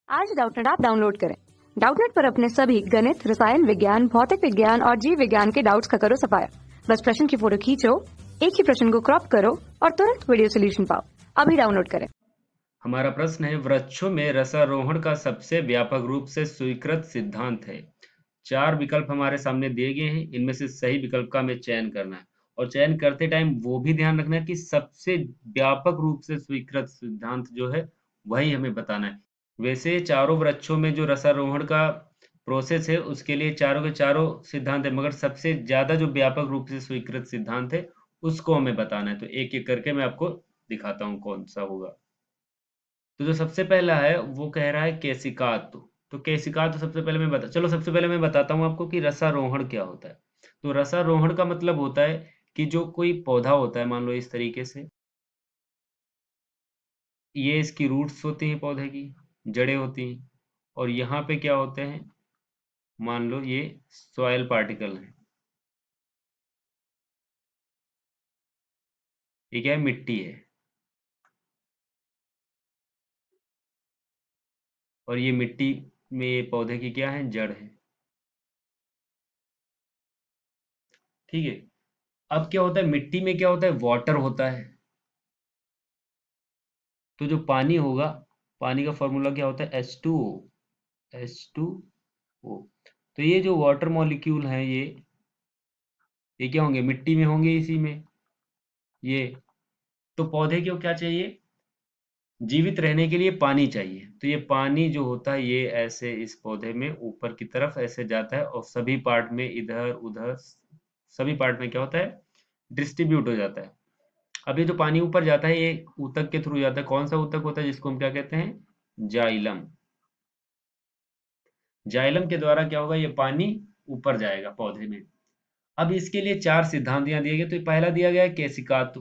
आज Doubtnut app download करें। Doubtnut पर अपने सभी गणित, रसायन विज्ञान, भौतिक विज्ञान और जीव विज्ञान के डाउट्स का करो सफाया। बस प्रश्न की फोटो खींचो, एक ही प्रश्न को क्रॉप करो और तुरंत वीडियो सोल्यूशन पाओ। अभी डाउनलोड करें। हमारा प्रश्न है, वृक्षों में रसारोहण का सबसे व्यापक रूप से स्वीकृत सिद्धांत है। 4 विकल्प हमारे सामने दिए गए हैं, इनमें से सही विकल्प का हमें चयन करना है और चयन करते टाइम वो भी ध्यान रखना है कि सबसे व्यापक रूप से स्वीकृत सिद्धांत जो है वही हमें बताना है। वैसे चारों वृक्षों में जो रसारोहण का प्रोसेस है उसके लिए चारों के चारों सिद्धांत है, मगर सबसे ज्यादा जो व्यापक रूप से स्वीकृत सिद्धांत है उसको हमें बताना है। तो एक एक करके मैं आपको दिखाता हूँ कौन सा होगा। तो जो सबसे पहला है वो कह रहा है केसिकातु। तो केसिकातु सबसे पहले मैं बताता हूँ आपको कि रसारोहण क्या होता है। तो रसारोहण का मतलब होता है कि जो कोई पौधा होता है, मान लो इस तरीके से, ये इसकी रूट्स होती हैं, पौधे की जड़ें होती हैं, और यहाँ पे क्या होते हैं, मान लो ये सॉइल पार्टिकल है, ये क्या है, मिट्टी है, और ये मिट्टी में ये पौधे की क्या है, जड़ है। ठीक है। अब क्या होता है, मिट्टी में क्या होता है, वाटर होता है। तो जो पानी होगा, पानी का फॉर्मूला क्या होता है, H2O। H2O। तो ये जो वाटर मॉलिक्यूल हैं, ये क्या होंगे, मिट्टी में होंगे, इसी में ये। तो पौधे को क्या चाहिए, जीवित रहने के लिए पानी चाहिए। तो ये पानी जो होता है ये ऐसे इस पौधे में ऊपर की तरफ ऐसे जाता है और सभी पार्ट में, इधर उधर सभी पार्ट में क्या होता है, डिस्ट्रीब्यूट हो जाता है। अब ये जो पानी ऊपर जाता है ये ऊतक के थ्रू जाता है। कौन सा ऊतक होता है, जिसको हम क्या कहते हैं, जाइलम। जाइलम के द्वारा क्या होगा, ये पानी ऊपर जाएगा पौधे में। अब इसके लिए 4 सिद्धांत यहाँ दिए गए। तो पहला दिया गया है केसिकातु।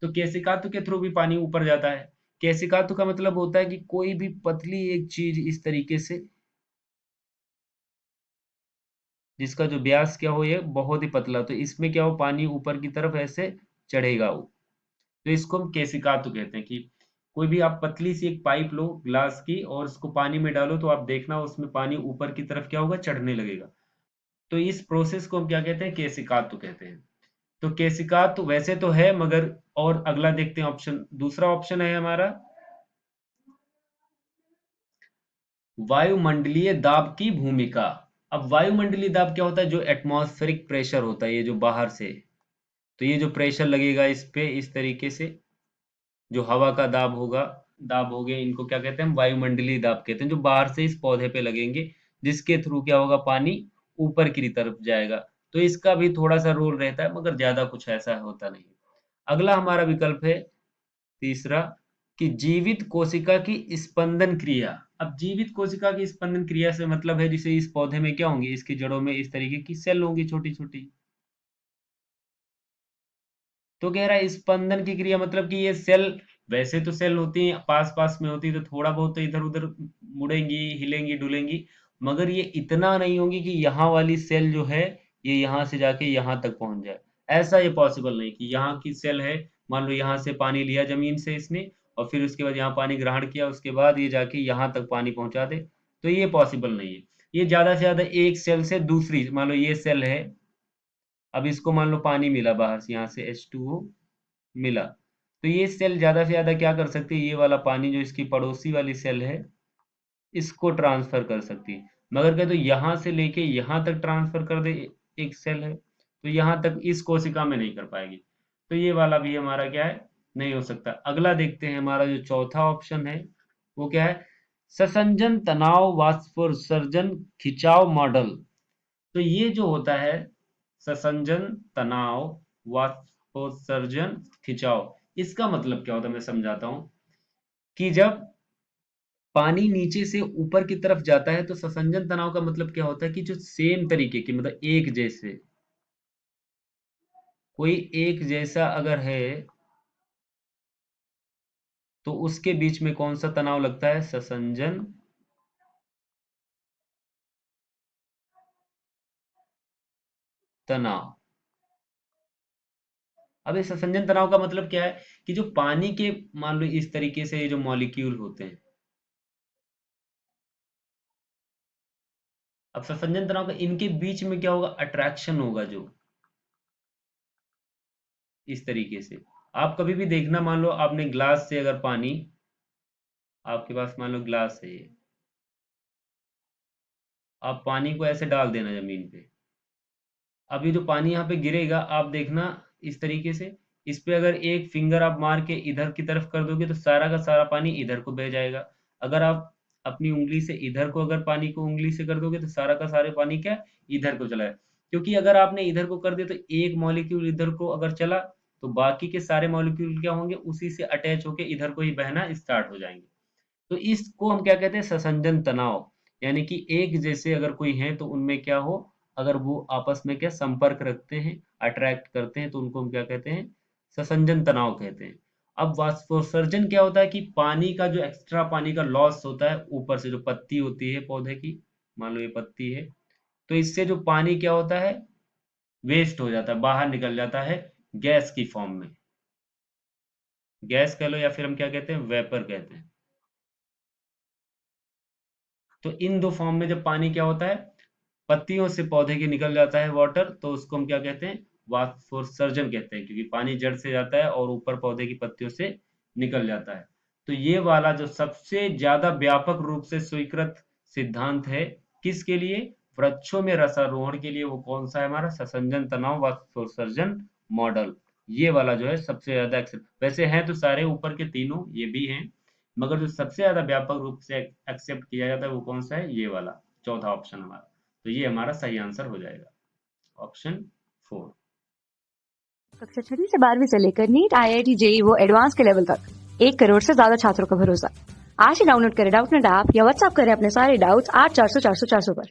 तो केसिकातु के थ्रू भी पानी ऊपर जाता है। केसिकातु का मतलब होता है कि कोई भी पतली एक चीज इस तरीके से, जिसका जो व्यास क्या हो, ये बहुत ही पतला, तो इसमें क्या हो, पानी ऊपर की तरफ ऐसे चढ़ेगा वो। तो इसको हम केसिकातु कहते हैं कि कोई भी आप पतली सी एक पाइप लो ग्लास की और उसको पानी में डालो, तो आप देखना उसमें पानी ऊपर की तरफ क्या होगा, चढ़ने लगेगा। तो इस प्रोसेस को हम क्या कहते हैं, केसिकातु कहते हैं। तो केसिकातु वैसे तो है, मगर और अगला देखते हैं ऑप्शन। दूसरा ऑप्शन है हमारा वायुमंडलीय दाब की भूमिका। अब वायुमंडलीय दाब क्या होता है, जो एटमॉस्फेरिक प्रेशर होता है, ये जो बाहर से, तो ये जो प्रेशर लगेगा इस पे इस तरीके से, जो हवा का दाब होगा, दाब हो गए, इनको क्या कहते हैं, हम वायुमंडलीय दाब कहते हैं, जो बाहर से इस पौधे पे लगेंगे, जिसके थ्रू क्या होगा, पानी ऊपर की तरफ जाएगा। तो इसका भी थोड़ा सा रोल रहता है, मगर ज्यादा कुछ ऐसा होता नहीं। अगला हमारा विकल्प है तीसरा, कि जीवित कोशिका की स्पंदन क्रिया। अब जीवित कोशिका की स्पंदन क्रिया से मतलब है, जैसे इस पौधे में क्या होंगी, इसकी जड़ों में इस तरीके की सेल होंगी, छोटी छोटी। तो कह रहा है स्पंदन की क्रिया, मतलब कि ये सेल, वैसे तो सेल होती हैं पास पास में होती है, तो थोड़ा बहुत तो इधर उधर मुड़ेंगी, हिलेंगी डुलेंगी, मगर ये इतना नहीं होंगी कि यहाँ वाली सेल जो है ये यहाँ से जाके यहाँ तक पहुंच जाए। ऐसा ये पॉसिबल नहीं कि यहाँ की सेल है, मान लो यहाँ से पानी लिया जमीन से इसने, और फिर उसके बाद यहाँ पानी ग्रहण किया, उसके बाद ये जाके यहाँ तक पानी पहुंचा दे। तो ये पॉसिबल नहीं है। ये ज्यादा से ज्यादा एक सेल से दूसरी, मान लो ये सेल है, अब इसको मान लो पानी मिला बाहर से, यहाँ से H2O मिला, तो ये सेल ज्यादा से ज्यादा क्या कर सकती है, ये वाला पानी जो इसकी पड़ोसी वाली सेल है इसको ट्रांसफर कर सकती है। मगर क्या, तो यहाँ से लेके यहाँ तक ट्रांसफर कर दे, एक सेल है, तो यहाँ तक इस कोशिका में नहीं कर पाएगी। तो ये वाला भी हमारा क्या है, नहीं हो सकता। अगला देखते हैं, हमारा जो चौथा ऑप्शन है वो क्या है, ससंजन तनाव वाष्पोत्सर्जन खिंचाव मॉडल। तो ये जो होता है ससंजन तनाव वाष्पोत्सर्जन खिंचाव, इसका मतलब क्या होता है, मैं समझाता हूं कि जब पानी नीचे से ऊपर की तरफ जाता है तो ससंजन तनाव का मतलब क्या होता है कि जो सेम तरीके की, मतलब एक जैसे, कोई एक जैसा अगर है तो उसके बीच में कौन सा तनाव लगता है, ससंजन तनाव। अब इस ससंजन तनाव का मतलब क्या है कि जो पानी के, मान लो इस तरीके से ये जो मॉलिक्यूल होते हैं, अब ससंजन तनाव का इनके बीच में क्या होगा, अट्रैक्शन होगा जो इस तरीके से। आप कभी भी देखना, मान लो आपने ग्लास से अगर पानी, आपके पास मान लो ग्लास है ये, आप पानी को ऐसे डाल देना जमीन पे। अब ये जो पानी यहाँ पे गिरेगा, आप देखना इस तरीके से, इस पे अगर एक फिंगर आप मार के इधर की तरफ कर दोगे तो सारा का सारा पानी इधर को बह जाएगा। अगर आप अपनी उंगली से इधर को अगर पानी को उंगली से कर दोगे तो सारा का सारा पानी क्या इधर को चला है। क्योंकि अगर आपने इधर को कर दिया तो एक मॉलिक्यूल इधर को अगर चला तो बाकी के सारे मॉलिक्यूल क्या होंगे, उसी से अटैच होके इधर को ही बहना स्टार्ट हो जाएंगे। तो इसको हम क्या कहते हैं, ससंजन तनाव। यानी कि एक जैसे अगर कोई है तो उनमें क्या हो, अगर वो आपस में क्या संपर्क रखते हैं, अट्रैक्ट करते हैं, तो उनको हम क्या कहते हैं, ससंजन तनाव कहते हैं। अब वाष्पोत्सर्जन क्या होता है कि पानी का जो एक्स्ट्रा पानी का लॉस होता है, ऊपर से जो पत्ती होती है पौधे की, मान लो ये पत्ती है, तो इससे जो पानी क्या होता है, वेस्ट हो जाता है, बाहर निकल जाता है गैस की फॉर्म में। गैस कह लो या फिर हम क्या कहते हैं, वेपर कहते हैं। तो इन दो फॉर्म में जब पानी क्या होता है, पत्तियों से पौधे के निकल जाता है वाटर, तो उसको हम क्या कहते हैं, वाष्पोत्सर्जन कहते हैं, क्योंकि पानी जड़ से जाता है और ऊपर पौधे की पत्तियों से निकल जाता है। तो ये वाला जो सबसे ज्यादा व्यापक रूप से स्वीकृत सिद्धांत है, किसके लिए, वृक्षों में रसारोहण के लिए, वो कौन सा है हमारा, ससंजन तनाव वाष्पोत्सर्जन मॉडल। ये वाला जो है सबसे ज्यादा वैसे हैं तो सारे ऊपर के तीनों ये भी हैं, मगर जो सबसे ज्यादा व्यापक रूप से एक्सेप्ट किया जाता है वो कौन सा है, ये वाला चौथा ऑप्शन हमारा। तो ये हमारा सही आंसर हो जाएगा, ऑप्शन 4। कक्षा 6 से 12वीं से लेकर नीट, IIT, JEE वो एडवांस के लेवल तक 1 करोड़ से ज्यादा छात्रों का भरोसा। आज ही डाउनलोड करें डाउटनेट ऐप या व्हाट्सएप करें अपने सारे डाउट्स 8400 400 400 पर।